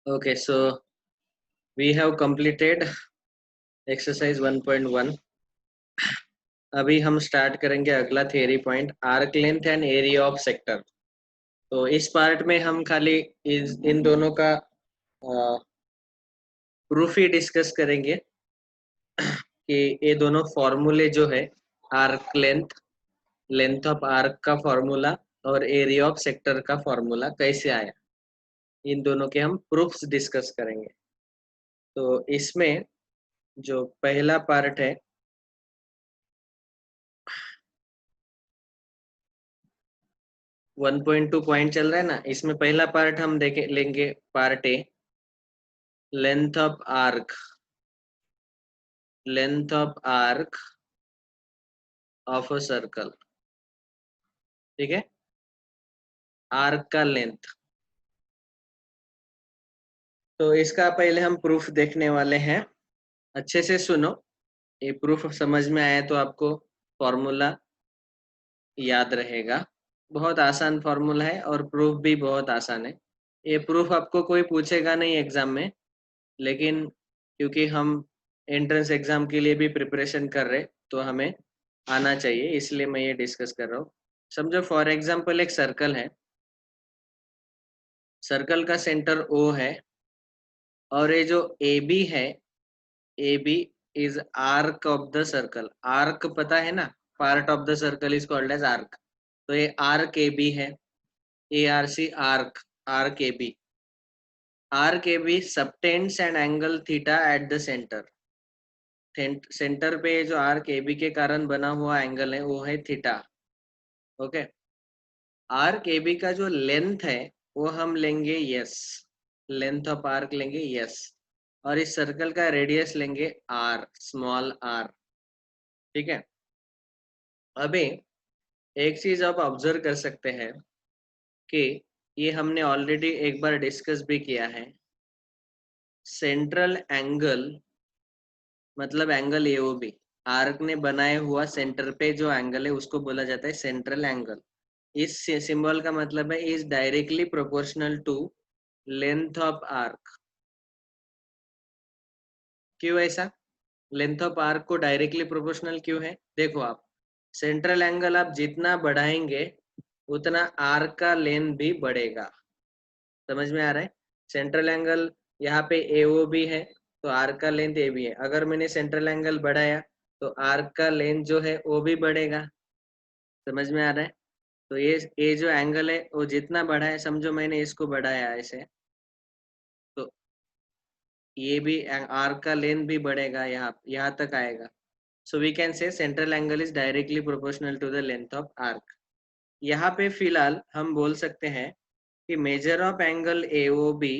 Okay, so we have completed exercise 1.1. अभी हम start करेंगे अगला theory point, arc length and area of sector. तो इस पार्ट में हम खाली इन दोनों का प्रूफ ही डिस्कस करेंगे कि ये दोनों फॉर्मूले जो है, arc length, length of arc का फॉर्मूला और एरिया ऑफ सेक्टर का फॉर्मूला कैसे आया, इन दोनों के हम प्रूफ्स डिस्कस करेंगे। तो इसमें जो पहला पार्ट है, 1.2 पॉइंट चल रहा है ना, इसमें पहला पार्ट हम देखे लेंगे, part A, length of arc, length of arc of a circle. ठीक है, आर्क का लेंथ। तो इसका पहले हम प्रूफ देखने वाले हैं, अच्छे से सुनो। ये प्रूफ समझ में आया तो आपको फॉर्मूला याद रहेगा। बहुत आसान फॉर्मूला है और प्रूफ भी बहुत आसान है। ये प्रूफ आपको कोई पूछेगा नहीं एग्जाम में, लेकिन क्योंकि हम एंट्रेंस एग्जाम के लिए भी प्रिपरेशन कर रहे, तो हमें आना चाहिए, इसलिए मैं ये डिस्कस कर रहा हूँ। समझो फॉर एग्जाम्पल एक सर्कल है, सर्कल का सेंटर ओ है, और ये जो ए बी है, A B is arc of the circle. Arc पता है ना, part of the circle is called as arc. तो ये आर्क ए बी है, A R C, arc, arc A B. Arc A B subtends an angle theta at the centre. Centre पे जो arc A B के कारण बना हुआ angle है वो है theta. Okay, arc A B का जो लेंथ है वो हम लेंगे यस, लेंथ ऑफ आर्क लेंगे यस, और इस सर्कल का रेडियस लेंगे आर, स्मॉल आर। ठीक है, अभी एक चीज आप ऑब्जर्व कर सकते हैं कि ये हमने ऑलरेडी एक बार डिस्कस भी किया है। सेंट्रल एंगल मतलब angle A O B, arc ने बनाया हुआ सेंटर पे जो एंगल है उसको बोला जाता है सेंट्रल एंगल। इस सिंबल का मतलब है is directly proportional to length of arc. क्यों ऐसा? लेंथ ऑफ आर्क को डायरेक्टली प्रोपोर्शनल क्यों है? देखो आप, सेंट्रल एंगल आप जितना बढ़ाएंगे उतना आर्क का लेंथ भी बढ़ेगा। समझ में आ रहा है? सेंट्रल एंगल यहाँ पे ए ओ बी है, तो आर्क का लेंथ ए बी है। अगर मैंने सेंट्रल एंगल बढ़ाया तो आर्क का लेंथ जो है वो भी बढ़ेगा। समझ में आ रहा है? तो ये जो एंगल है वो जितना बढ़ा है, समझो मैंने इसको बढ़ाया ऐसे, तो ये भी आर्क का लेंथ भी बढ़ेगा, यहाँ तक आएगा। So we can say central angle is directly proportional to the length of arc. यहाँ पे फिलहाल हम बोल सकते हैं कि measure of angle A O B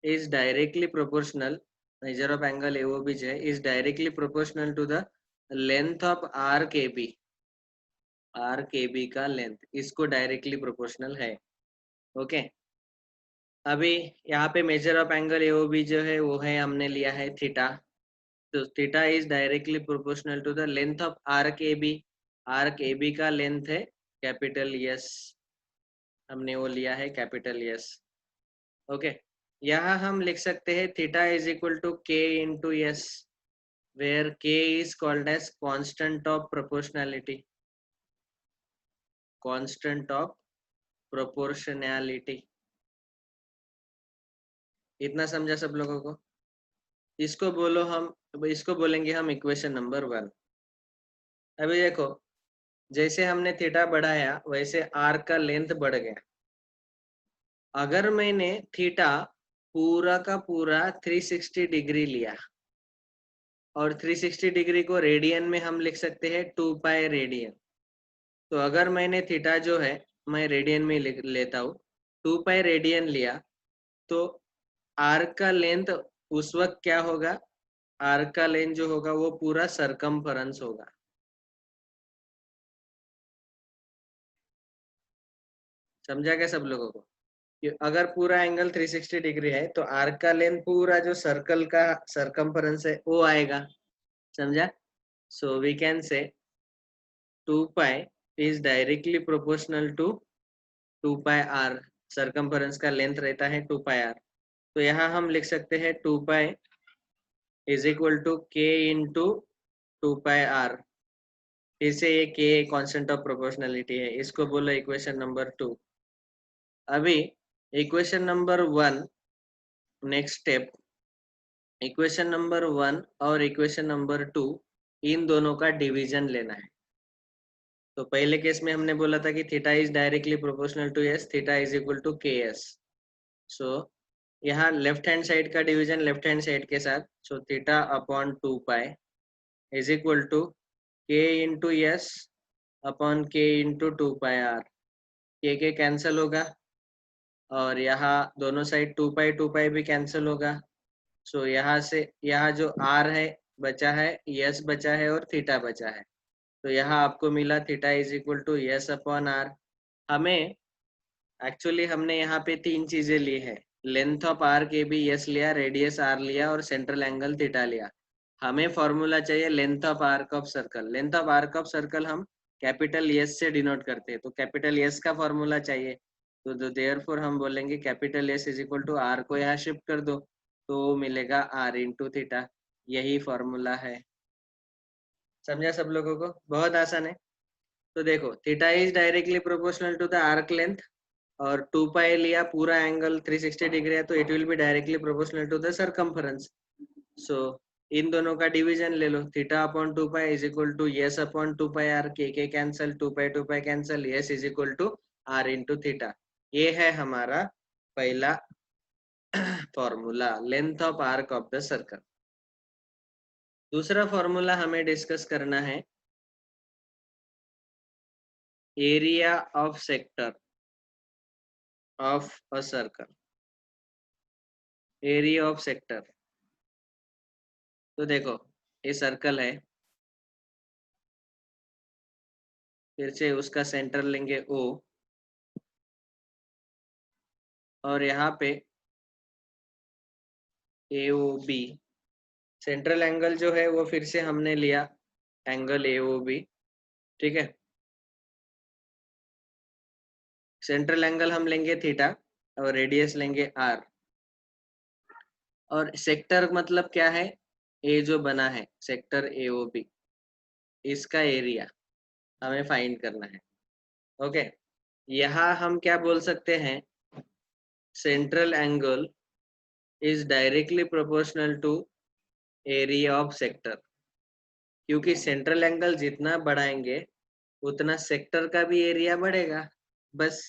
is directly proportional, measure of angle A O B जो है is directly proportional to the length of arc A B. Arc A B का लेंथ इसको डायरेक्टली प्रोपोर्शनल है। Okay, अभी यहाँ पे measure of angle A O B जो है वो है, हमने लिया है थीटा। तो theta is directly proportional to the length of arc A B. Arc A B का लेंथ है कैपिटल यस, हमने वो लिया है कैपिटल यस। ओके, यहाँ हम लिख सकते हैं theta is equal to K into S, where K is called as constant of proportionality, constant of proportionality. इतना समझा सब लोगों को? इसको बोलो हम, इसको बोलेंगे हम इक्वेशन नंबर 1। अभी देखो, जैसे हमने थीटा बढ़ाया वैसे आर्क का लेंथ बढ़ गया। अगर मैंने थीटा पूरा का पूरा 360 डिग्री लिया, और 360 डिग्री को रेडियन में हम लिख सकते हैं 2 पाई रेडियन। तो अगर मैंने थीटा जो है मैं रेडियन में लेता हूँ, 2 पाई रेडियन लिया, तो आर्क का लेंथ उस वक्त क्या होगा? आर्क का लेंथ जो होगा वो पूरा सरकमफरेंस होगा। समझा क्या सब लोगों को? कि अगर पूरा एंगल 360 डिग्री है तो आर्क का लेंथ पूरा जो सर्कल का सरकमफरेंस है वो आएगा। समझा? सो we can say 2 pi is directly proportional to 2 pi R. Circumference का लेंथ रहता है 2 पाई आर। तो यहाँ हम लिख सकते हैं 2 pi is equal to K into 2 pi are. फिर से ये के कांस्टेंट ऑफ प्रोपोर्शनलिटी है, इसको बोलो इक्वेशन नंबर 2। अभी equation number 1, next step, equation number 1 और इक्वेशन नंबर 2 इन दोनों का डिवीजन लेना है। तो पहले केस में हमने बोला था कि theta is directly proportional to S, theta is equal to K S. So यहाँ लेफ्ट हैंड साइड का डिवीजन लेफ्ट हैंड साइड के साथ, so theta upon 2 pi is equal to K into S upon K into 2 pi R. के cancel होगा और यहाँ दोनों side 2 पाई भी कैंसिल होगा। सो यहाँ से यहाँ जो आर है बचा है, यस बचा है और थीटा बचा है। तो यहाँ आपको मिला theta is equal to S upon R. हमें एक्चुअली हमने यहाँ पे 3 चीजें ली है, लेंथ ऑफ आर के भी यस लिया, रेडियस आर लिया और सेंट्रल एंगल थीटा लिया। हमें फॉर्मूला चाहिए length of arc of circle. Length of arc of circle हम कैपिटल एस से डिनोट करते हैं, तो कैपिटल एस का फॉर्मूला चाहिए। तो देयरफॉर हम बोलेंगे capital S is equal to R को यहाँ शिफ्ट कर दो, तो मिलेगा आर इंटू थीटा। यही फॉर्मूला है। समझा सब लोगों को? बहुत आसान है। तो देखो theta is directly proportional to the arc length और 2 पाई लिया, पूरा एंगल 360 डिग्री है, तो it will be directly proportional to the circumference. So इन दोनों का डिवीजन ले लो, theta upon 2 pi is equal to S upon 2 pi R. के cancel, 2 pi cancel, S is equal to are into theta. ये है हमारा पहला formula, length of arc of the circle. दूसरा फॉर्मूला हमें डिस्कस करना है area of sector of a circle. Area of sector, तो देखो ये सर्कल है, फिर से उसका सेंटर लेंगे O और यहाँ पे AOB। सेंट्रल एंगल जो है वो फिर से हमने लिया एंगल AOB, ठीक है। सेंट्रल एंगल हम लेंगे थीटा और रेडियस लेंगे R। और सेक्टर मतलब क्या है? ए जो बना है सेक्टर AOB, इसका एरिया हमें फाइंड करना है। ओके, यहाँ हम क्या बोल सकते हैं, central angle is directly proportional to area of sector, क्योंकि सेंट्रल एंगल जितना बढ़ाएंगे उतना सेक्टर का भी एरिया बढ़ेगा। बस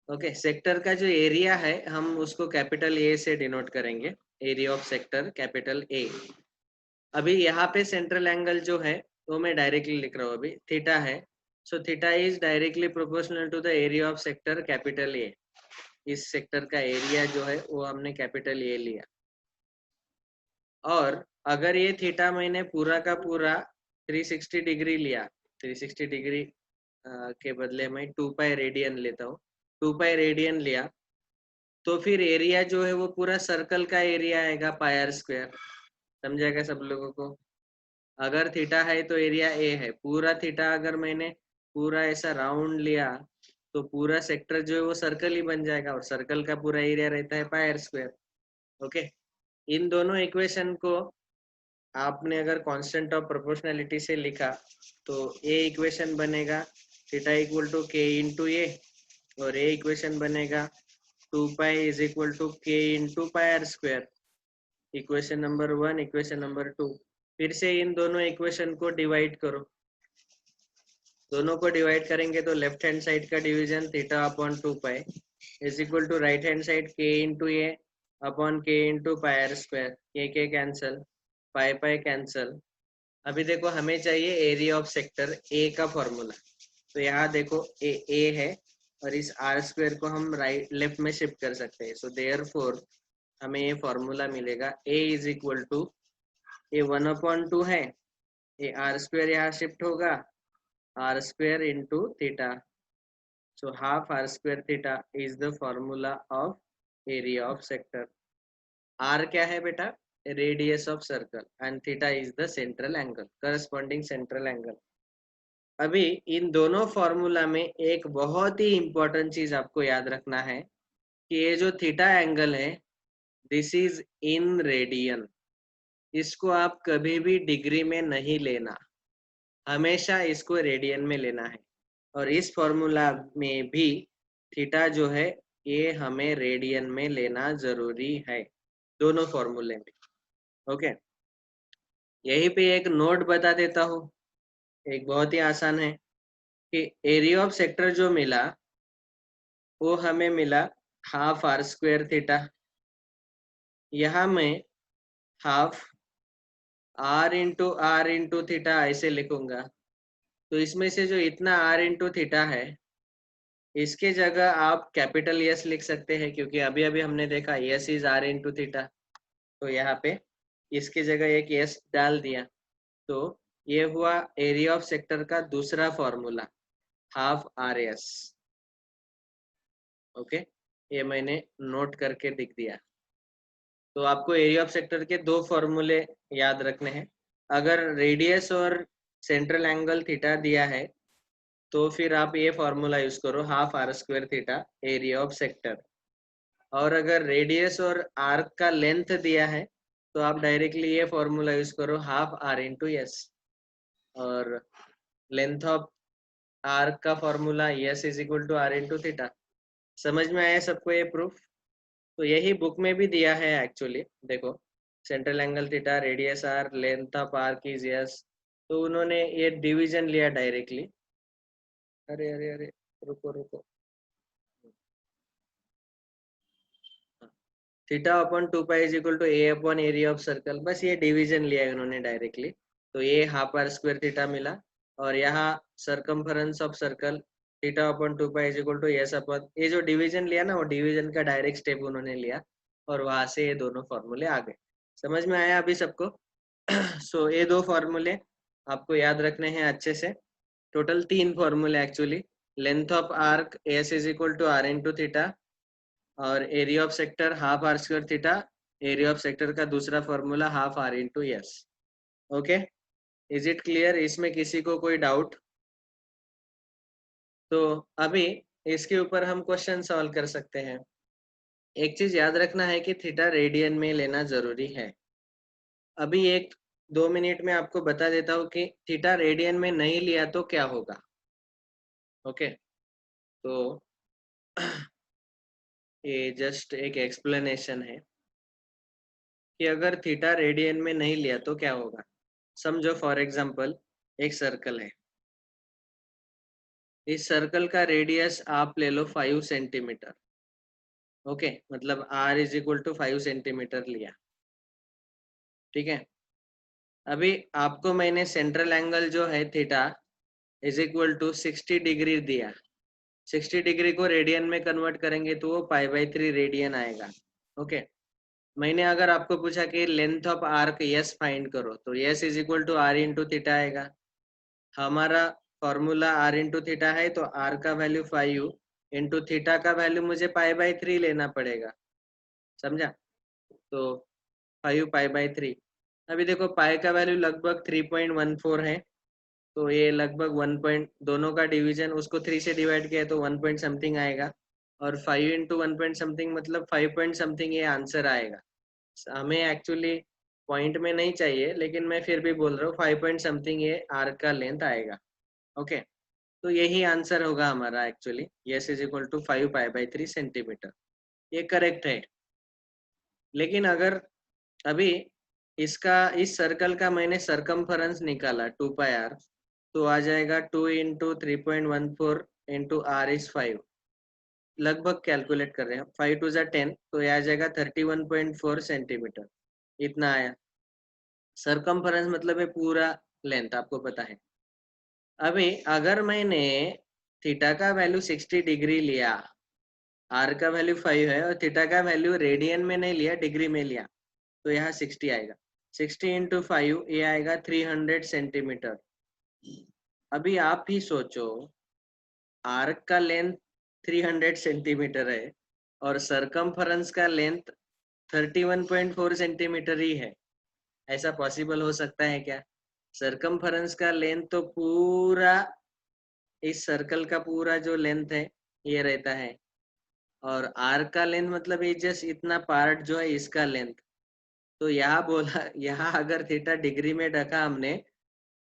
ओके, सेक्टर का जो एरिया है हम उसको कैपिटल ए से डिनोट करेंगे, एरिया ऑफ सेक्टर कैपिटल ए। अभी यहाँ पे सेंट्रल एंगल जो है वो मैं डायरेक्टली लिख रहा हूँ, अभी थीटा है। So theta is directly proportional to the area of sector capital A. इस सेक्टर का एरिया जो है वो हमने कैपिटल ए लिया। और अगर ये थीटा मैंने पूरा का पूरा 360 डिग्री लिया, 360 डिग्री के बदले में 2 पाई रेडियन लेता हूँ, 2 पाई रेडियन लिया, तो फिर एरिया जो है वो पूरा सर्कल का एरिया आएगा पाई आर स्क्वायर। समझेगा सब लोगों को? अगर थीटा है तो एरिया ए है, पूरा थीटा अगर मैंने पूरा ऐसा राउंड लिया तो पूरा सेक्टर जो है वो सर्कल ही बन जाएगा और सर्कल का पूरा एरिया रहता है पाई आर स्क्वायर। ओके, इन दोनों इक्वेशन को आपने अगर कांस्टेंट ऑफ प्रोपोर्शनलिटी से लिखा तो ए इक्वेशन बनेगा theta equal to K into A, और ए इक्वेशन बनेगा 2 pi is equal to K into pi r square. Equation number 1, equation number 2। फिर से इन दोनों इक्वेशन को डिवाइड करो, दोनों को डिवाइड करेंगे तो लेफ्ट हैंड साइड का division theta upon 2 pi is equal to right hand side K into A upon K into pi r square. K cancel, pi cancel. अभी देखो हमें चाहिए एरिया ऑफ सेक्टर ए का formula. तो यहाँ देखो ए है और इस आर स्क्वायर को हम राइट लेफ्ट में शिफ्ट कर सकते हैं। सो देयरफॉर हमें ये फॉर्मूला मिलेगा ए इज इक्वल टू, ये 1/2 है, ये आर स्क्वायर यहाँ शिफ्ट होगा, r square into theta. So half are square theta is the formula of area of sector. R क्या है बेटा? Radius of circle and theta is the central angle, corresponding central angle. अभी इन दोनों formula में एक बहुत ही इंपॉर्टेंट चीज आपको याद रखना है कि ये जो थीटा एंगल है दिस इज इन रेडियन। इसको आप कभी भी डिग्री में नहीं लेना, हमेशा इसको रेडियन में लेना है। और इस फॉर्मूला में भी थीटा जो है ये हमें रेडियन में लेना जरूरी है, दोनों फॉर्मूले में। ओके, यहीं पे एक नोट बता देता हूँ, एक बहुत ही आसान है कि एरिया ऑफ सेक्टर जो मिला वो हमें मिला हाफ आर स्क्वायर थीटा। यहाँ मैं हाफ आर इंटू थीटा ऐसे लिखूंगा। तो इसमें से जो इतना आर इंटू थीटा है, इसके जगह आप कैपिटल यस लिख सकते हैं, क्योंकि अभी अभी हमने देखा S is r into theta. तो यहाँ पे इसकी जगह एक यस डाल दिया, तो ये हुआ एरिया ऑफ सेक्टर का दूसरा formula, half R S. Okay, ये मैंने नोट करके लिख दिया। तो आपको एरिया ऑफ सेक्टर के दो फॉर्मूले याद रखने हैं। अगर रेडियस और सेंट्रल एंगल थीटा दिया है तो फिर आप ये फॉर्मूला यूज करो, half are square theta area of sector. और अगर रेडियस और आर्क का लेंथ दिया है तो आप डायरेक्टली ये फॉर्मूला यूज करो, हाफ आर इंटू एस। और लेंथ ऑफ आर्क का formula S is equal to are into theta. समझ में आया सबको ये प्रूफ? तो यही बुक में भी दिया है एक्चुअली। देखो, central angle theta, radius r, length of arc is S. तो उन्होंने ये डिवीजन लिया डायरेक्टली। अरे अरे अरे, रुको रुको। Theta upon 2 pi is equal to A upon area of circle, बस ये डिवीजन लिया है उन्होंने डायरेक्टली। तो ये हाफ आर स्क्वायर थीटा मिला। और यहाँ circumference of circle theta upon 2 pi is equal to S upon, ये जो डिवीजन लिया ना वो डिवीजन का डायरेक्ट स्टेप उन्होंने लिया और वहां से ये दोनों फॉर्मूले आ गए। समझ में आया अभी सबको? सो ये दो फॉर्मूले आपको याद रखने हैं अच्छे से। टोटल 3 फॉर्मूले actually. Length of arc S is equal to are into theta, और area of sector half are square theta, area of sector का दूसरा formula half are into S. Okay, is it clear? इसमें किसी को कोई doubt? तो अभी इसके ऊपर हम क्वेश्चन सॉल्व कर सकते हैं। एक चीज याद रखना है कि थीटा रेडियन में लेना जरूरी है। अभी 1-2 मिनट में आपको बता देता हूँ कि थीटा रेडियन में नहीं लिया तो क्या होगा। ओके, तो ये जस्ट एक एक्सप्लेनेशन है कि अगर थीटा रेडियन में नहीं लिया तो क्या होगा। समझो फॉर एग्जांपल एक सर्कल है, इस सर्कल का रेडियस आप ले लो 5 सेंटीमीटर। ओके, मतलब r is equal to 5 centimetre लिया। ठीक है, अभी आपको मैंने सेंट्रल एंगल जो है theta is equal to 60 degree दिया। 60 डिग्री को रेडियन में कन्वर्ट करेंगे तो वो π/3 रेडियन आएगा। ओके, मैंने अगर आपको पूछा कि length of arc S find करो, तो S is equal to are into theta आएगा। हमारा फॉर्मूला r इंटू थीटा है, तो r का वैल्यू 5 इंटू थीटा का वैल्यू मुझे π/3 लेना पड़ेगा। समझा? तो 5 π/3। अभी देखो पाई का वैल्यू लगभग 3.14 है, तो ये लगभग 1 पॉइंट, दोनों का डिवीजन उसको 3 से डिवाइड किया तो 1 पॉइंट समथिंग आएगा। और 5 इंटू 1 पॉइंट समथिंग मतलब 5 पॉइंट समथिंग ये आंसर आएगा। हमें एक्चुअली पॉइंट में नहीं चाहिए, लेकिन मैं फिर भी बोल रहा हूँ 5 पॉइंट समथिंग ये आर्क का लेंथ आएगा। ओके, तो यही आंसर होगा हमारा actually, S is equal to 5 π/3 centimetre. ये करेक्ट है। लेकिन अगर अभी इसका, इस सर्कल का मैंने सरकमफरेंस निकाला 2 πr, तो आ जाएगा 2 इंटू 3.14 इंटू आर इज 5। लगभग कैलकुलेट कर रहे हैं, 5 2 जा 10, तो ये आ जाएगा 31.4 सेंटीमीटर। इतना आया। सरकमफरेंस मतलब है पूरा लेंथ, आपको पता है। अभी अगर मैंने थीटा का वैल्यू 60 डिग्री लिया, आर का वैल्यू 5 है और थीटा का वैल्यू रेडियन में नहीं लिया, डिग्री में लिया, तो यहाँ 60 आएगा। 60 इंटू 5 ये आएगा 300 सेंटीमीटर। अभी आप ही सोचो, आर्क का लेंथ 300 सेंटीमीटर है और सरकमफरेंस का लेंथ 31.4 सेंटीमीटर ही है। ऐसा पॉसिबल हो सकता है क्या? सरकमफरेंस का लेंथ तो पूरा, इस सर्कल का पूरा जो लेंथ है ये रहता है और आर्क का लेंथ मतलब ये जस्ट इतना पार्ट जो है इसका लेंथ। तो यहाँ बोला, यहाँ अगर थीटा डिग्री में रखा हमने,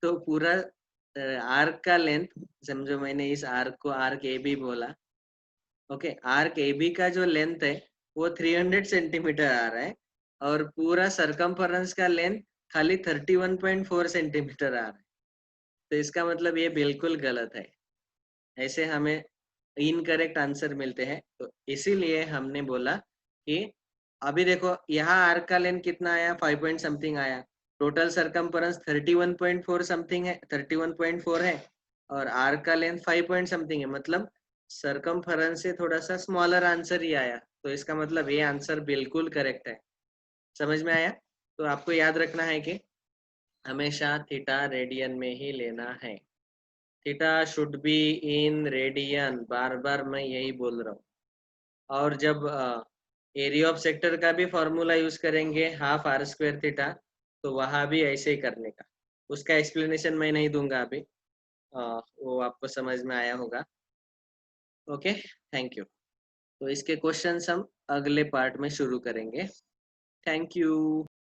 तो पूरा आर्क का लेंथ, समझो मैंने इस आर्क को आर्क ए बी बोला। ओके, आर्क ए बी का जो लेंथ है वो 300 सेंटीमीटर आ रहा है, और पूरा सरकमफरेंस का लेंथ खाली 31.4 सेंटीमीटर आ रहा है। तो इसका मतलब ये बिल्कुल गलत है, ऐसे हमें इनकरेक्ट आंसर मिलते हैं। तो इसीलिए हमने बोला कि अभी देखो यहाँ आर्क का लेंथ कितना आया, 5 पॉइंट समथिंग आया, टोटल सरकमफरेंस 31.4 समथिंग है, 31.4 है, और आर्क का लेंथ 5 पॉइंट समथिंग है, मतलब सरकमफरेंस से थोड़ा सा स्मॉलर आंसर ही आया। तो इसका मतलब ये आंसर बिल्कुल करेक्ट है। समझ में आया? तो आपको याद रखना है कि हमेशा थीटा रेडियन में ही लेना है। Theta should be in radian, बार बार मैं यही बोल रहा हूँ। और जब एरिया ऑफ सेक्टर का भी फॉर्मूला यूज करेंगे, हाफ आर स्क्वायर थीटा, तो वहां भी ऐसे ही करने का। उसका एक्सप्लेनेशन मैं नहीं दूंगा अभी, वो आपको समझ में आया होगा। Okay, thank you. तो इसके क्वेश्चंस हम अगले पार्ट में शुरू करेंगे। Thank you.